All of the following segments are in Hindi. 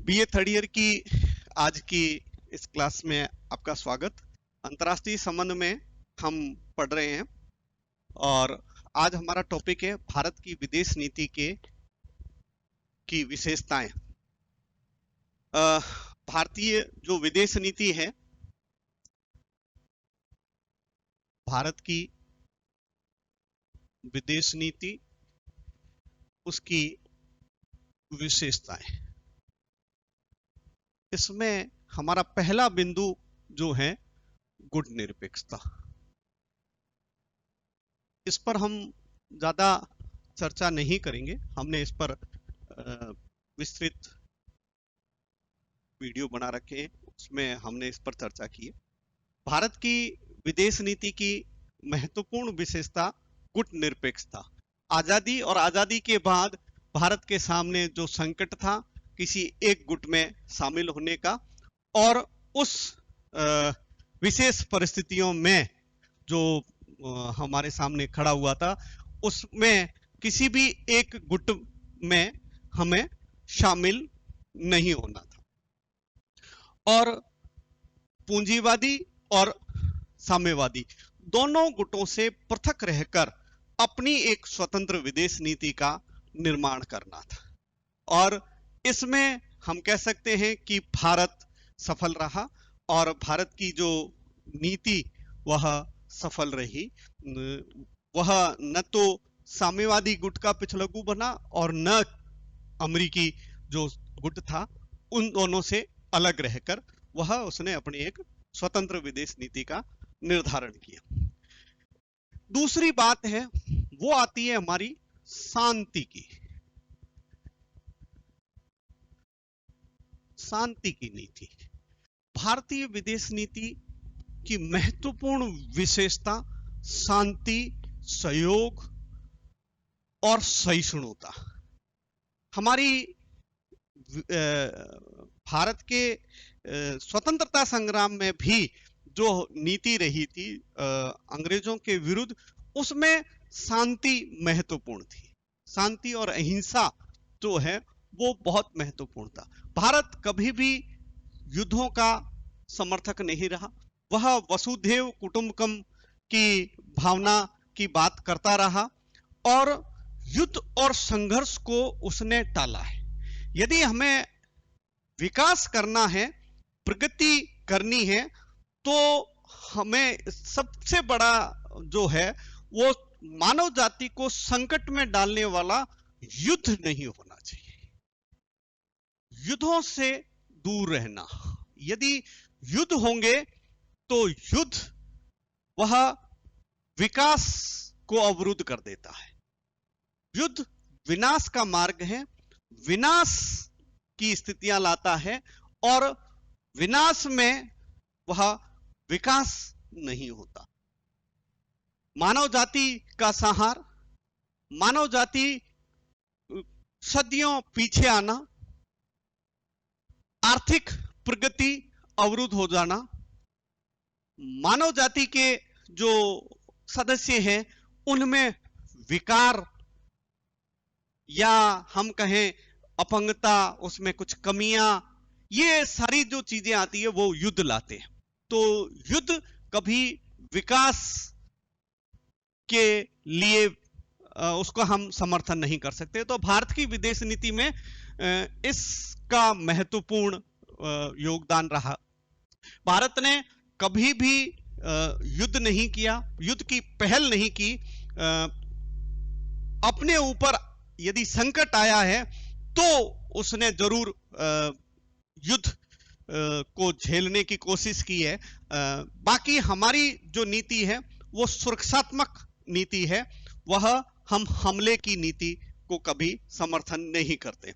बीए थर्ड ईयर की आज की इस क्लास में आपका स्वागत। अंतर्राष्ट्रीय संबंध में हम पढ़ रहे हैं और आज हमारा टॉपिक है भारत की विदेश नीति की विशेषताएं। भारतीय जो विदेश नीति है, भारत की विदेश नीति, उसकी विशेषताएं। इसमें हमारा पहला बिंदु जो है गुट निरपेक्षता। इस पर हम ज्यादा चर्चा नहीं करेंगे, हमने इस पर विस्तृत वीडियो बना रखे हैं, उसमें हमने इस पर चर्चा की है। भारत की विदेश नीति की महत्वपूर्ण विशेषता गुट निरपेक्षता। आजादी और आजादी के बाद भारत के सामने जो संकट था किसी एक गुट में शामिल होने का, और उस विशेष परिस्थितियों में जो हमारे सामने खड़ा हुआ था, उसमें किसी भी एक गुट में हमें शामिल नहीं होना था। और पूंजीवादी और साम्यवादी दोनों गुटों से पृथक रहकर अपनी एक स्वतंत्र विदेश नीति का निर्माण करना था। और इसमें हम कह सकते हैं कि भारत सफल रहा और भारत की जो नीति वह सफल रही। वह न तो साम्यवादी गुट का पिछलग्गू बना और न अमेरिकी जो गुट था उन दोनों से अलग रहकर वह उसने अपनी एक स्वतंत्र विदेश नीति का निर्धारण किया। दूसरी बात है वो आती है हमारी शांति की। शांति की नीति, भारतीय विदेश नीति की महत्वपूर्ण विशेषता शांति, सहयोग और सहिष्णुता। हमारी भारत के स्वतंत्रता संग्राम में भी जो नीति रही थी अंग्रेजों के विरुद्ध, उसमें शांति महत्वपूर्ण थी। शांति और अहिंसा जो है वो बहुत महत्वपूर्ण था। भारत कभी भी युद्धों का समर्थक नहीं रहा। वह वसुधैव कुटुंबकम की भावना की बात करता रहा और युद्ध और संघर्ष को उसने टाला है। यदि हमें विकास करना है, प्रगति करनी है, तो हमें सबसे बड़ा जो है वो मानव जाति को संकट में डालने वाला युद्ध नहीं होना चाहिए। युद्धों से दूर रहना। यदि युद्ध होंगे तो युद्ध वह विकास को अवरुद्ध कर देता है। युद्ध विनाश का मार्ग है, विनाश की स्थितियां लाता है और विनाश में वह विकास नहीं होता। मानव जाति का संहार, मानव जाति सदियों पीछे आना, आर्थिक प्रगति अवरुद्ध हो जाना, मानव जाति के जो सदस्य हैं उनमें विकार या हम कहें अपंगता, उसमें कुछ कमियां, ये सारी जो चीजें आती है वो युद्ध लाते हैं। तो युद्ध कभी विकास के लिए उसको हम समर्थन नहीं कर सकते। तो भारत की विदेश नीति में इसका महत्वपूर्ण योगदान रहा। भारत ने कभी भी युद्ध नहीं किया, युद्ध की पहल नहीं की। अपने ऊपर यदि संकट आया है तो उसने जरूर युद्ध को झेलने की कोशिश की है। बाकी हमारी जो नीति है वो सुरक्षात्मक नीति है, वह हम हमले की नीति को कभी समर्थन नहीं करते।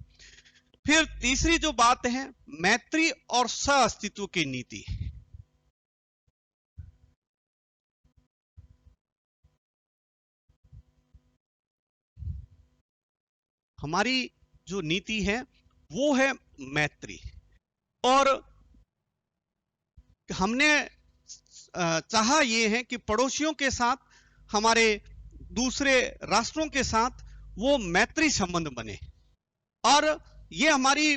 फिर तीसरी जो बात है मैत्री और सह अस्तित्व की नीति। हमारी जो नीति है वो है मैत्री, और हमने चाहा ये है कि पड़ोसियों के साथ, हमारे दूसरे राष्ट्रों के साथ वो मैत्री संबंध बने। और ये हमारी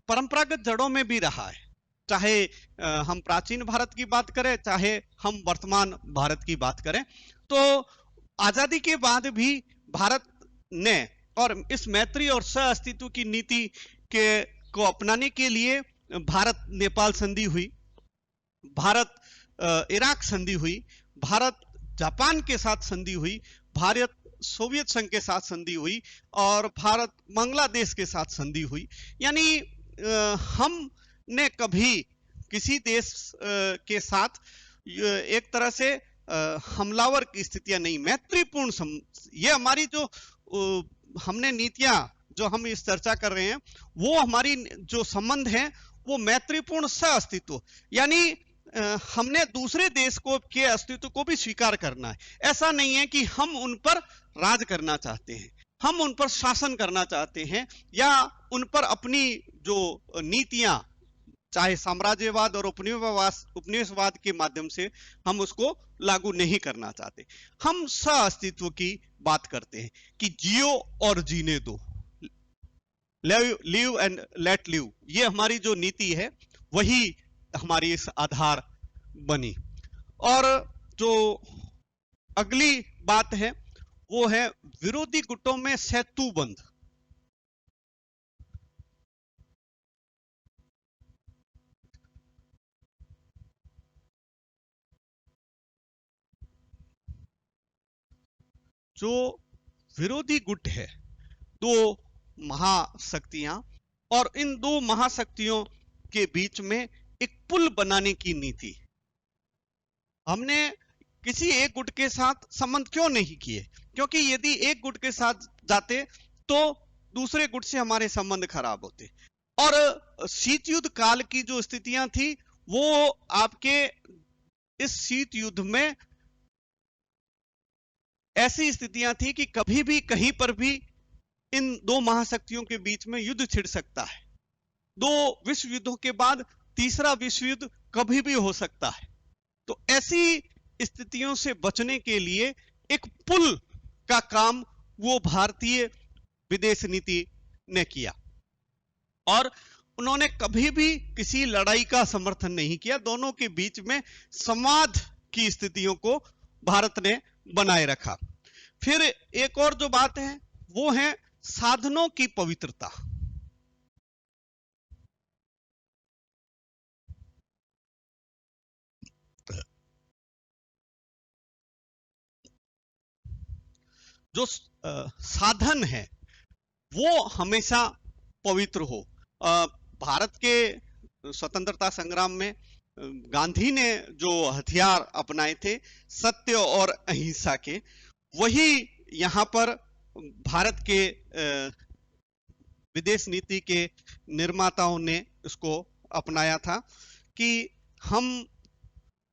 परंपरागत जड़ों में भी रहा है। चाहे हम प्राचीन भारत की बात करें, चाहे हम वर्तमान भारत की बात करें, तो आजादी के बाद भी भारत ने और इस मैत्री और सह अस्तित्व की नीति के को अपनाने के लिए भारत नेपाल संधि हुई, भारत इराक संधि हुई, भारत जापान के साथ संधि हुई, भारत सोवियत संघ के साथ संधि हुई और भारत बांग्लादेश के साथ संधि हुई। यानी हमने कभी किसी देश के साथ एक तरह से हमलावर की स्थितियां नहीं, मैत्रीपूर्ण ये हमारी जो हमने नीतियां जो हम इस चर्चा कर रहे हैं, वो हमारी जो संबंध है वो मैत्रीपूर्ण सह अस्तित्व, यानी हमने दूसरे देश को के अस्तित्व को भी स्वीकार करना है। ऐसा नहीं है कि हम उन पर राज करना चाहते हैं, हम उन पर शासन करना चाहते हैं या उन पर अपनी जो नीतियां, चाहे साम्राज्यवाद और उपनिवेशवाद के माध्यम से हम उसको लागू नहीं करना चाहते। हम सह अस्तित्व की बात करते हैं कि जियो और जीने दो, लिव एंड लेट लिव, ये हमारी जो नीति है वही हमारी इस आधार बनी। और जो अगली बात है वो है विरोधी गुटों में सेतुबंध। जो विरोधी गुट है, दो महाशक्तियां, और इन दो महाशक्तियों के बीच में एक पुल बनाने की नीति। हमने किसी एक गुट के साथ संबंध क्यों नहीं किए? क्योंकि यदि एक गुट के साथ जाते तो दूसरे गुट से हमारे संबंध खराब होते। और शीत युद्ध काल की जो स्थितियां थी वो आपके इस शीत युद्ध में ऐसी स्थितियां थी कि कभी भी कहीं पर भी इन दो महाशक्तियों के बीच में युद्ध छिड़ सकता है। दो विश्व युद्धों के बाद तीसरा विश्व युद्ध कभी भी हो सकता है। तो ऐसी स्थितियों से बचने के लिए एक पुल का काम वो भारतीय विदेश नीति ने किया, और उन्होंने कभी भी किसी लड़ाई का समर्थन नहीं किया। दोनों के बीच में संवाद की स्थितियों को भारत ने बनाए रखा। फिर एक और जो बात है वो है साधनों की पवित्रता। जो साधन है वो हमेशा पवित्र हो। भारत के स्वतंत्रता संग्राम में गांधी ने जो हथियार अपनाए थे सत्य और अहिंसा के, वही यहाँ पर भारत के विदेश नीति के निर्माताओं ने इसको अपनाया था कि हम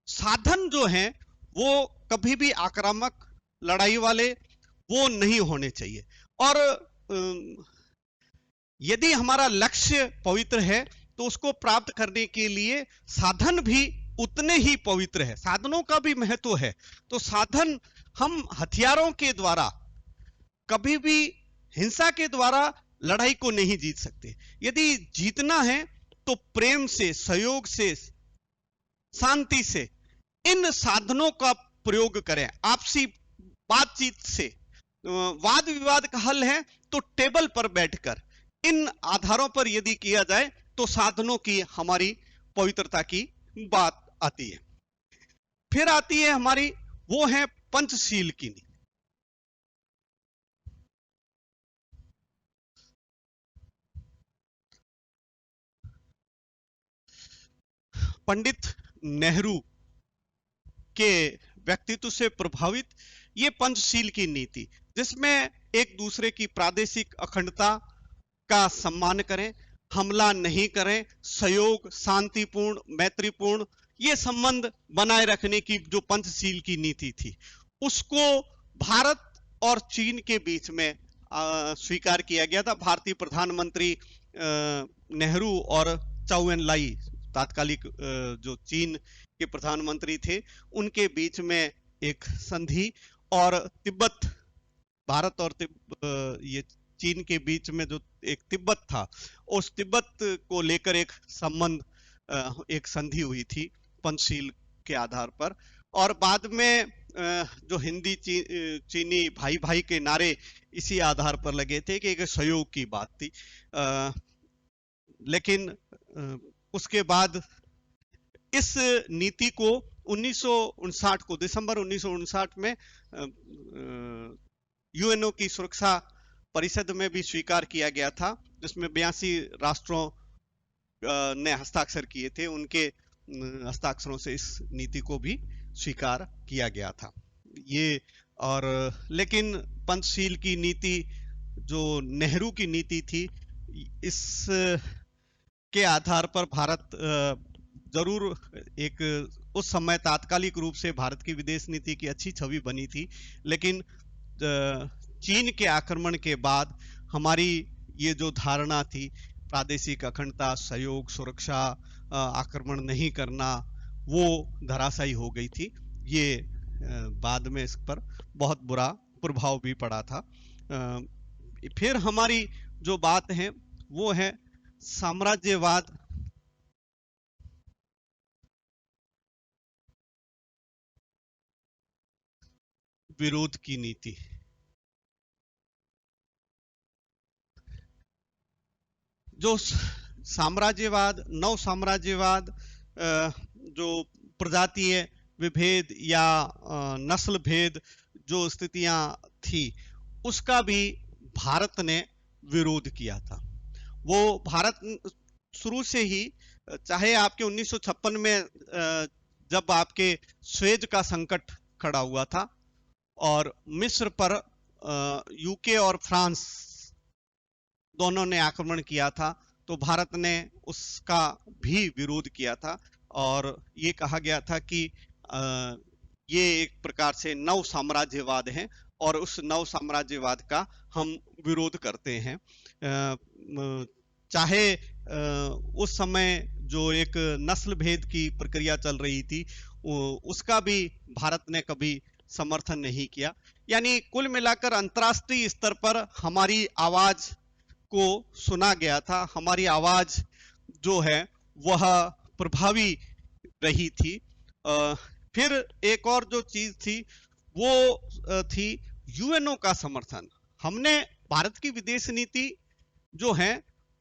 साधन जो हैं वो कभी भी आक्रामक लड़ाई वाले वो नहीं होने चाहिए। और यदि हमारा लक्ष्य पवित्र है तो उसको प्राप्त करने के लिए साधन भी उतने ही पवित्र है, साधनों का भी महत्व है। तो साधन, हम हथियारों के द्वारा कभी भी हिंसा के द्वारा लड़ाई को नहीं जीत सकते। यदि जीतना है तो प्रेम से, सहयोग से, शांति से इन साधनों का प्रयोग करें। आपसी बातचीत से वाद विवाद का हल है तो टेबल पर बैठकर इन आधारों पर यदि किया जाए तो साधनों की हमारी पवित्रता की बात आती है। फिर आती है हमारी, वो है पंचशील की नीति। पंडित नेहरू के व्यक्तित्व से प्रभावित ये पंचशील की नीति, जिसमें एक दूसरे की प्रादेशिक अखंडता का सम्मान करें, हमला नहीं करें, सहयोग, शांतिपूर्ण, मैत्रीपूर्ण ये संबंध बनाए रखने की जो पंचशील की नीति थी, उसको भारत और चीन के बीच में स्वीकार किया गया था। भारतीय प्रधानमंत्री नेहरू और चाउ एन लाई, तात्कालिक जो चीन के प्रधानमंत्री थे, उनके बीच में एक संधि, और तिब्बत, भारत और ये चीन के बीच में जो एक तिब्बत था, उस तिब्बत को लेकर एक संबंध, एक संधि हुई थी पंचशील के आधार पर। और बाद में जो हिंदी चीनी भाई भाई के नारे इसी आधार पर लगे थे कि एक सहयोग की बात थी। लेकिन उसके बाद इस नीति को 1959 को, दिसंबर 1959 में यूएनओ की सुरक्षा परिषद में भी स्वीकार किया गया था, जिसमें 82 राष्ट्रों ने हस्ताक्षर किए थे। उनके हस्ताक्षरों से इस नीति को भी स्वीकार किया गया था। ये और लेकिन पंचशील की नीति जो नेहरू की नीति थी, इस के आधार पर भारत जरूर एक उस समय तात्कालिक रूप से भारत की विदेश नीति की अच्छी छवि बनी थी, लेकिन चीन के आक्रमण के बाद हमारी ये जो धारणा थी प्रादेशिक अखंडता, सहयोग, सुरक्षा, आक्रमण नहीं करना, वो धराशायी हो गई थी। ये बाद में इस पर बहुत बुरा प्रभाव भी पड़ा था। फिर हमारी जो बात है वो है साम्राज्यवाद विरोध की नीति। जो साम्राज्यवाद, नव साम्राज्यवाद, जो प्रजातीय विभेद या नस्ल भेद जो स्थितियां थी, उसका भी भारत ने विरोध किया था। वो भारत शुरू से ही, चाहे आपके 1956 में जब आपके स्वेज का संकट खड़ा हुआ था और मिस्र पर यूके और फ्रांस दोनों ने आक्रमण किया था, तो भारत ने उसका भी विरोध किया था और ये कहा गया था कि ये एक प्रकार से नव साम्राज्यवाद है और उस नव साम्राज्यवाद का हम विरोध करते हैं। चाहे उस समय जो एक नस्ल भेद की प्रक्रिया चल रही थी, उसका भी भारत ने कभी समर्थन नहीं किया। यानी कुल मिलाकर अंतर्राष्ट्रीय स्तर पर हमारी आवाज को सुना गया था, हमारी आवाज जो है वह प्रभावी रही थी। फिर एक और जो चीज थी वो थी यूएनओ का समर्थन। हमने भारत की विदेश नीति जो है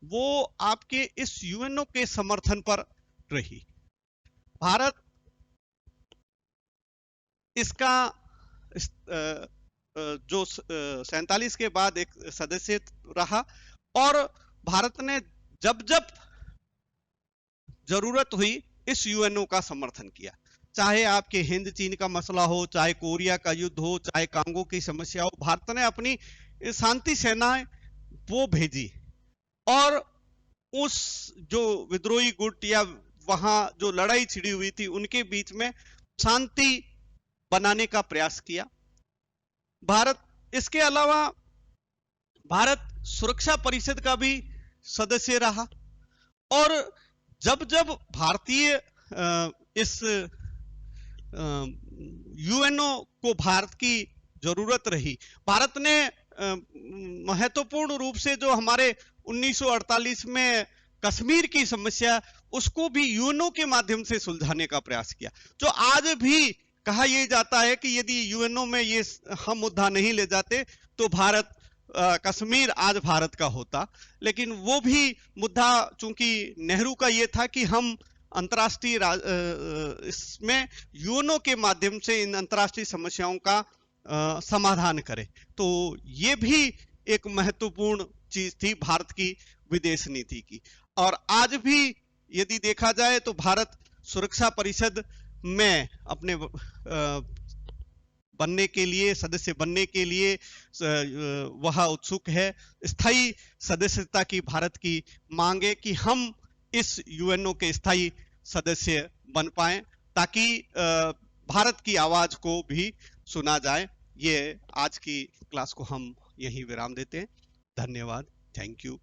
वो आपके इस यूएनओ के समर्थन पर रही। भारत इसका जो 47 के बाद एक सदस्य रहा और भारत ने जब जब जरूरत हुई इस यूएनओ का समर्थन किया। चाहे आपके हिंद चीन का मसला हो, चाहे कोरिया का युद्ध हो, चाहे कांगो की समस्या हो, भारत ने अपनी शांति सेनाएं वो भेजी और उस जो विद्रोही गुट या वहां जो लड़ाई छिड़ी हुई थी उनके बीच में शांति बनाने का प्रयास किया। भारत इसके अलावा भारत सुरक्षा परिषद का भी सदस्य रहा और जब जब भारतीय इस यूएनओ को भारत की जरूरत रही, भारत ने महत्वपूर्ण रूप से जो हमारे 1948 में कश्मीर की समस्या, उसको भी यूएनओ के माध्यम से सुलझाने का प्रयास किया। जो आज भी कहा यह जाता है कि यदि यूएनओ में ये हम मुद्दा नहीं ले जाते तो भारत कश्मीर आज भारत का होता, लेकिन वो भी मुद्दा चूंकि नेहरू का ये था कि हम अंतर्राष्ट्रीय इसमें यूएनओ के माध्यम से इन अंतर्राष्ट्रीय समस्याओं का समाधान करें, तो ये भी एक महत्वपूर्ण चीज थी भारत की विदेश नीति की। और आज भी यदि देखा जाए तो भारत सुरक्षा परिषद में अपने बनने के लिए, सदस्य बनने के लिए वह उत्सुक है। स्थायी सदस्यता की भारत की मांग है कि हम इस यूएनओ के स्थायी सदस्य बन पाएं ताकि भारत की आवाज को भी सुना जाए। ये आज की क्लास को हम यहीं विराम देते हैं। धन्यवाद। Thank you.